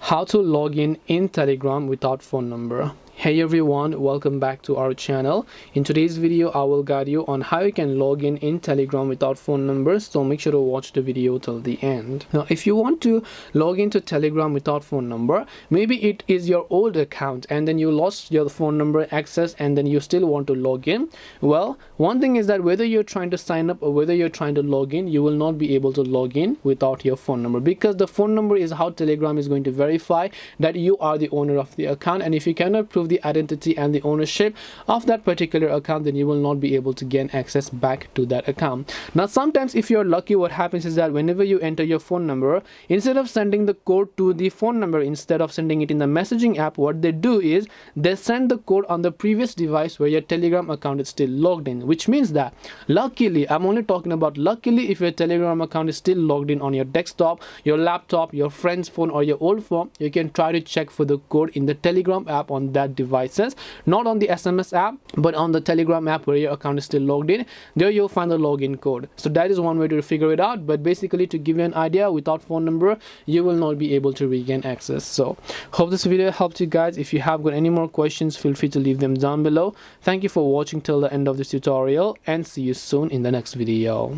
How to log in Telegram without phone number. Hey everyone, welcome back to our channel. In today's video I will guide you on how you can log in Telegram without phone numbers, so make sure to watch the video till the end. Now if you want to log into Telegram without phone number, maybe it is your old account and then you lost your phone number access and then you still want to log in. Well, one thing is that whether you're trying to sign up or whether you're trying to log in, you will not be able to log in without your phone number, because the phone number is how Telegram is going to verify that you are the owner of the account, and if you cannot prove the identity and the ownership of that particular account, then you will not be able to gain access back to that account. Now sometimes if you're lucky, what happens is that whenever you enter your phone number, instead of sending the code to the phone number, instead of sending it in the messaging app, what they do is they send the code on the previous device where your Telegram account is still logged in, which means that luckily, I'm only talking about luckily, if your Telegram account is still logged in on your desktop, your laptop, your friend's phone or your old phone, you can try to check for the code in the Telegram app on that devices, not on the SMS app but on the Telegram app where your account is still logged in. There you'll find the login code. So that is one way to figure it out, but basically to give you an idea, without phone number you will not be able to regain access. So hope this video helped you guys. If you have got any more questions, feel free to leave them down below. Thank you for watching till the end of this tutorial and see you soon in the next video.